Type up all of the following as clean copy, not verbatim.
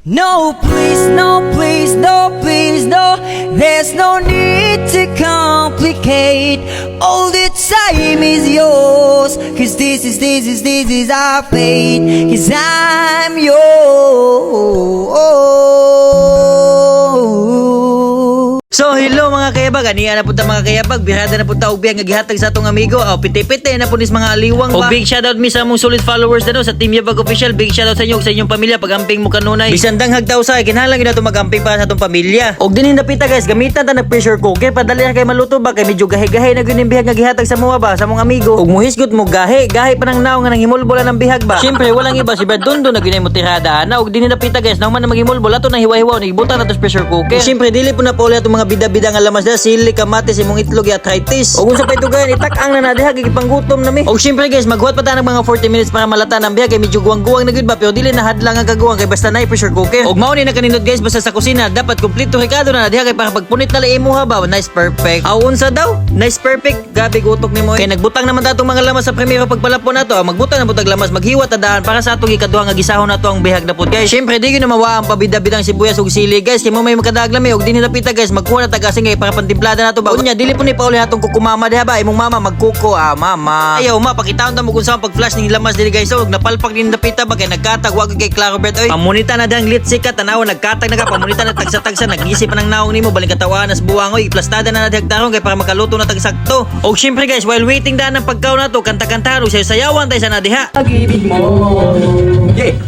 No, please, no, please, no, please, no. There's no need to complicate. All the time is yours. Cause this is our fate. Cause I'm yours. So hello mga kayabag, aniya na punta mga kayabag, birada na punta og biyang gihatag sa atong amigo. Piti-piti na punis mga aliwang ba. Big shoutout mi sa among solid followers na sa Team Yabag Official. Big shoutout sa inyo ug sa inyong pamilya pagamping mo kanunay. Bisan danghag daw sa kinahanglan gyud nato magamping para sa atong pamilya. Og dinhi napita guys, gamitan ta na pressure cooker padali kay maluto ba kay medyo gahi-gahi na gyud ning bihag nga gihatag sa mga ba sa among amigo. Og muhisgot mo gahi pa nang naong nga nang himulbola ng bihag ba. Syempre walang iba si Brad Dondo na gyud mo tirada na og dinhi napita guys, nang man maghimulbol ato na hiwa-hiwa ni ibutan nato sa pressure cooker. Syempre dili po na pauli atong mga bida-bida nga lamas na sili, kamatis, imong itlog, arthritis. O kung sa paitugan, itak-ang na nadiha, gigipanggutom na mi. O syempre guys, maghuwat pa tayo ng mga 40 minutes para malata ng biya, kay medyo guwang-guwang na gud ba, pero dili na hadlang ang kaguwang, kay basta na pressure cooker. Og mauni na kaninod guys, basta sa kusina, dapat kumpleto rekado na nadiha, kay para pagpunit na lai mo ha ba, nice perfect. Unsa daw? Nice perfect, gabi gutok ni mo. Kay nagbutang naman tatong mga lamas sa primero pagpalapon nato, magbutang na butag lamas, maghiwat ta daan para sa atong ikaduha nga gisahon nato ang bihag na pod guys. Syempre di gyud na mawa ang pabida-bidang sibuyas ug sili guys, kay mo may makadaag lami og dinhi napita guys, magkuha na tagasing kay para pantimplada nato ba. Unya dili po ni pauli hatong kukumama diha ba, imong mama magkuko mama. Ayaw ma pakitaon ta mo kung saan pag-flash ning lamas dili guys, og napalpak din napita ba kay nagkatag wag kay Claro Bet oy. Pamunita na dang lit sikat tanaw nagkatag na ka pamunita na tagsa-tagsa nag-isip pa nang naong nimo baling katawan nas buwang oy, plastada na nadagtarong kay para makaluto na tagsakto. Og syempre guys, while waiting daan ang pagkaon nato, kanta-kantahan og sayawan tay sa nadiha. Pag-ibig mo,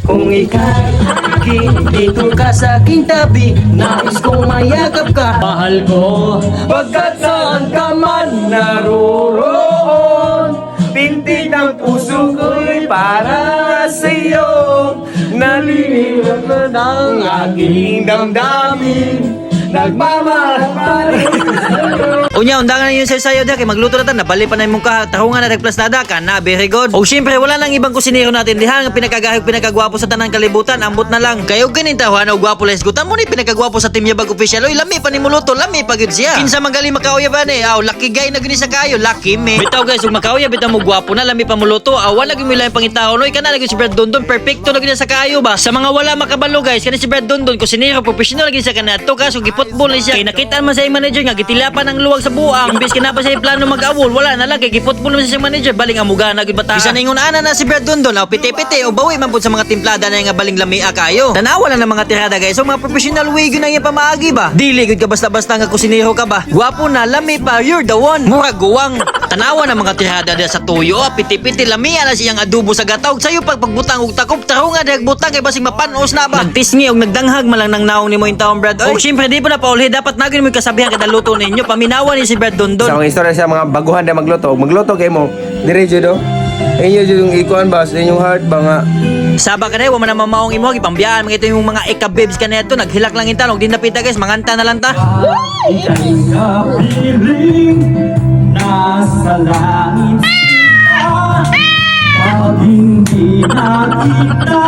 kung ika'y akin, dito ka sa aking tabi, nais kong mayakap ka. Mahal ko, pagkat saan ka man naroroon, pintig ng puso ko'y para sa'yo, naliliwag na ng aking damdamin, nagmamahal pa rin sa'yo. Unya undangan na yun sa sayo diha kay magluto na ta, nabali pa na imong tahungan na nagplastada ka na, very good. Og syempre wala nang ibang kusinero natin diha nga pinakagahig pinakagwapo sa tanang kalibutan, ambot na lang. Kayo ganin tahuan og gwapo les gutan mo ni pinakagwapo sa Team Yabag Official. Oy lami pa ni muluto, lami pa gid siya. Kinsa magaling makauya ba ni? Lucky guy na gini sa kayo, lucky me. Bitaw guys, ug makauya bitaw mo gwapo na, lami pa muluto. Wala gyud mi lang pangitahon. Oy kana lagi si Brad Dondon, perfecto na gid sa kayo ba. Sa mga wala makabalo guys, kani si Brad Dondon kusinero professional gid sa kanato, kaso gipotbol ni siya. Kay nakita man sa manager nga gitilapan ang luwag sa buang. Imbes kinapa siya plano mag-awol, wala na lang kay gipotbol man sa manager, baling amuga na gid bata. Bisan ingon ana na si Brad Dondon, piti-piti o bawi man pud sa mga timplada na nga baling lamia kayo. Tanawa na ng mga tirada guys. So mga professional way gyud na iya pamaagi ba. Dili gyud ka basta-basta nga kusinero ka ba. Gwapo na, lami pa, you're the one. Murag guwang. Tanawa na mga tirada dia sa tuyo, piti-piti lamia na siyang adobo sa gatawg. Sayo pagbutang og takop tarunga dihag butang kay basig mapanos na ba. Nagtisngi og nagdanghag man lang nang naong nimo in taon Brad. Og syempre di pa na pauli, dapat nagin mo kasabihan kada luto ninyo. Paminawan ni si Brad Dondon. Sa mga istorya sa mga baguhan na magluto kay mo diretso do inyo yung ikuan ba sa inyong heart ba nga Saba ka na, wala man na mamaong imo, ipambiyaan mga ito yung mga eka-babes ka na ito, naghilak lang yung tanong, di napita guys, manganta na lang ta. Kapiling nasa langit sila, pag hindi nakita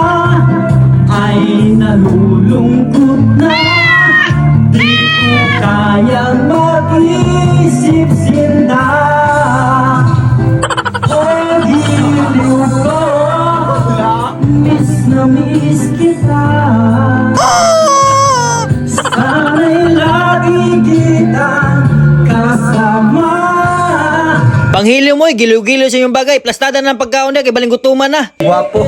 ay nalulungkot na, di ko kayang mag-isip sinta. Pag-ibig ko, miss na miss kita. Sana'y lagi kitang kasama. Panghilyo mo, giliw-giliw sa iyong bagay, plastada na ng pagkaon na, kay baling gutuman na. gwapo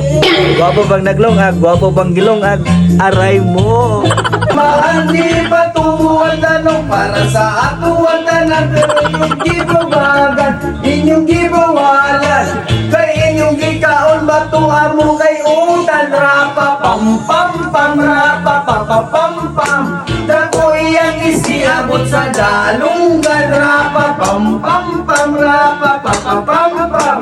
bang naglongag, gwapo bang gilongag, aray mo. Mahandi patungo ang tanong para sa ato ang tanan, pero inyong gibawagan, inyong gibawalan, kay inyong gikaon batuha mo kay utan, rapa pam pam pam, rapa pa pa pam pam, dako iyang isiabot sa dalunggan, rapa pam pam pam, rapa pa pa pam pam.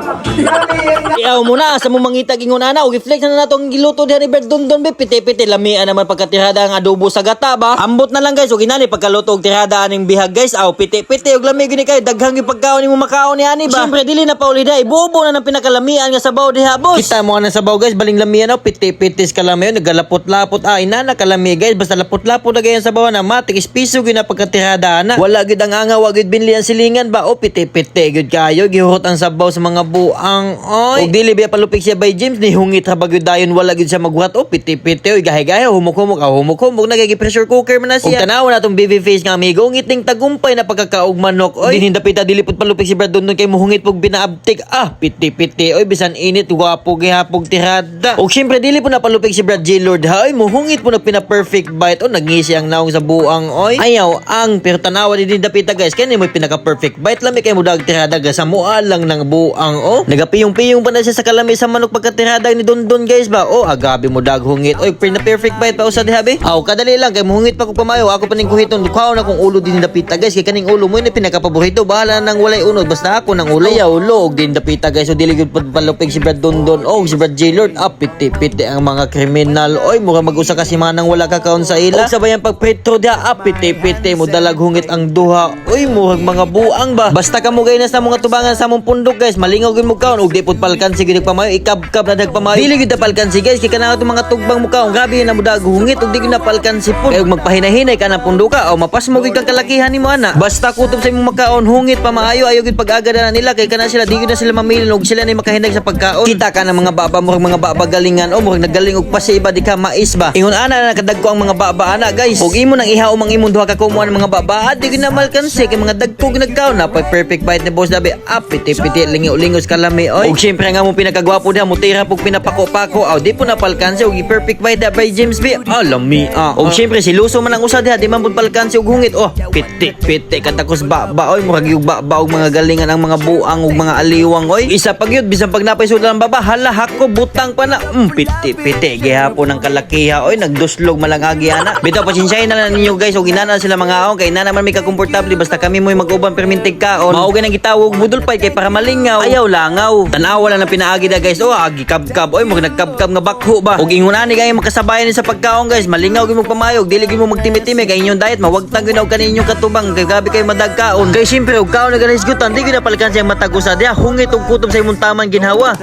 Iyaw mo na, sa mo mangitag ingon ana, o giflex na natong giluto diha ni Brad Dondon, be, piti-piti, lamian naman pagkatirada ang adobo sa gata ba. Ambot na lang guys, o ginani pagkaluto og tirada aning bihag guys, piti-piti, og lami gini kayo, daghang yung pagkaon nimo makaon ni ani ba. Siyempre dili na pauli dai, ibubo na ng pinakalamian nga sabaw diha boss. Kita mo na sabaw guys, baling lamian piti-pitis ka lang mayon, nagalapot-lapot, ina na kalami guys, basta lapot-lapot na gayan sabaw na matik ispiso gyud na pagkatirada na. Wala gyud ang anga, wag gyud binli ang silingan ba, o piti-piti gyud kayo, gihurot ang sabaw sa mga buang oy. Og dili dili biya palupik siya by James ni hungit ha bagyo dayon wala gid siya magwat o piti-piti oy gahay-gahay humok-humok nagagi pressure cooker man na siya. Ug tanaw na tong baby face nga amigo ngiting tagumpay na pagkakaog manok oy. Din hindapita dilipot palupik si Brad doon kay muhungit pug binaabtik piti-piti oy bisan init gwapo gihapog tirada. Ug syempre dili po na palupik si Brad J Lord ha oy muhungit po na pina perfect bite o nagngisi ang naong sa buang oy. Ayaw ang pero tanawa din hindapita guys kani mo pinaka perfect bite lami kay mudag tirada ga sa mua lang ng buang o. Nagapiyong-piyong pa na siya sa kalami sa manok pagkatirada ni Dondon guys ba o agabi mo dag hungit oy pina perfect bite pa usa dihabi. Aw kadali lang kay muhungit pa ko pamayo ako pa ning kuhiton kuhaw na kung ulo din dapita guys kay kaning ulo mo ni pinakapaborito bahala nang walay unod basta ako nang ulo ayaw ulo og din dapita guys so dili gud palupig si Brad Dondon o si Brad J Lord piti-piti ang mga kriminal oy mura mag-usa kasi manang wala ka kaon sa ila og sabayan pagpretro dia piti-piti mo dalag hungit ang duha oy murag mga buang ba basta kamo gay na sa mga tubangan sa among pundok guys malingaw gyud mo kaon og di pud palkan sige pamayo ikab-kab na dagpamayo dili gyud palkan si guys kay kana itong mga tugbang mo kaon grabe na mudag hungit og di gyud na palkan si pud kay og magpahinahinay ka na punduka o mapas mo gyud kang kalakihan nimo ana basta kutob sa imong makaon hungit pa maayo ayo gyud pag-aga na nila kay kana sila di gyud na sila mamili og sila na makahinag sa pagkaon kita ka ng mga baba murag mga baba galingan o murag nagaling og pasi iba di ka mais ba ingon ana nakadagko ang mga baba ana guys og imo nang ihaw mang imong duha ka kumuan mga baba di gyud na malkansi kay mga dagkog nagkaon na perfect bite ni boss dabi piti-piti lingaw-lingos kalami oy og syempre nga mo pinakagwapo diha mo tira pug pinapako-pako aw di po na palkansi og perfect bite by James B alami og syempre si Luso man ang usa diha di man pud palkansi og hungit piti-piti katakos baba oy murag yung baba og mga galingan ang mga buang og mga aliwang oy isa pag yun bisan pag napay sudan baba hala hako butang pa na piti-piti gihapon ang kalakiha oy nagduslog malangagi ana bitaw pasensyahin na lang ninyo guys og inana sila mga aon kay inana man may kakomportable basta kami mo mag-uban permintig kaon maugay nang gitawog budol pa kay para malingaw ayaw langaw tanawa lang ang pinaagi da guys agi kab-kab oy murag nagkab-kab nga bakho ba og ingon ani kay makasabayan ni sa pagkaon guys malingaw gyud mo pamayog dili gyud mo magtimi-timi kay inyong diet mawagtang gyud og kaninyong katubang kay grabe kay madagkaon kay syempre og kaon nagahisgutan di gyud na palkan siya matagusa diha hungit og kutob sa imong taman ginhawa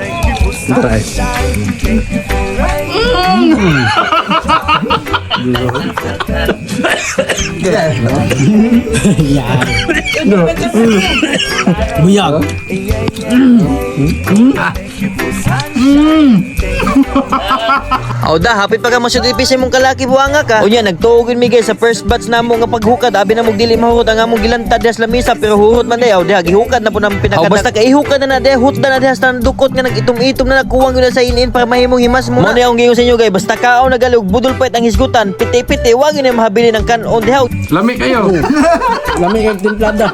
Buyag. Aw da hapit pa ka masud ipis imong kalaki buanga ka unya nagtuog mi guys sa first batch namo nga paghukad abi na mog dili mahurot ang among gilantad sa lamisa pero hurot man day aw diha gihukad na po nang pinakada basta kay ihukad na day hutda na diha sa dukot nga nagitom-itom na nagkuwang yun na sa inin para mahimong himas mo na yung gingon sa inyo guys basta kaon nagalog budol pait ang hisgutan piti-piti wag yun mahabili ng kanon diha Lami kayo. Lami kay timplada.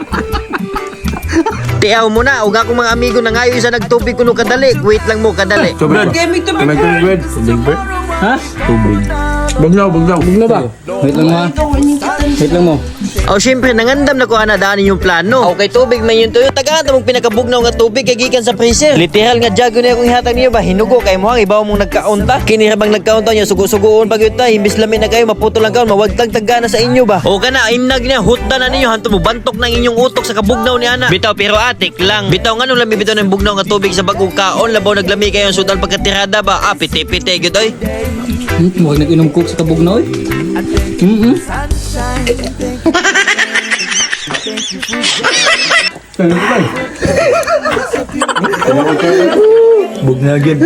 tiaw mo na ug akong mga amigo na ngayo isa nagtubig kuno kadali wait lang mo kadali Tubig. Tubig. Tubig. Ha? Tubig. Baglaw. Bugla ba? Wait lang mo. Wait lang mo. aw syempre nangandam na ko ana daan yung plano okay tubig man yun tuyo tagaan mong pinakabugnaw nga tubig kay gikan sa freezer literal nga jug na akong ihatag niyo ba hinugo kay mo ang ibaw mong nagkaunta kini rabang nagkaunta niyo sugo-sugoon pag yun ta imbis lamin na kayo maputo lang kaon mawagtang tagana sa inyo ba o kana inag niya hutda na ninyo hanto mo bantok ng inyong utok sa kabugnaw ni ana bitaw pero atik lang bitaw nganong lami bitaw ng bugnaw nga tubig sa bagong kaon labaw naglami kayo ang sudan pagkatirada ba piti-piti gyud oy Huwag nag-inom coke sa kabugnaw eh. Bugnagin.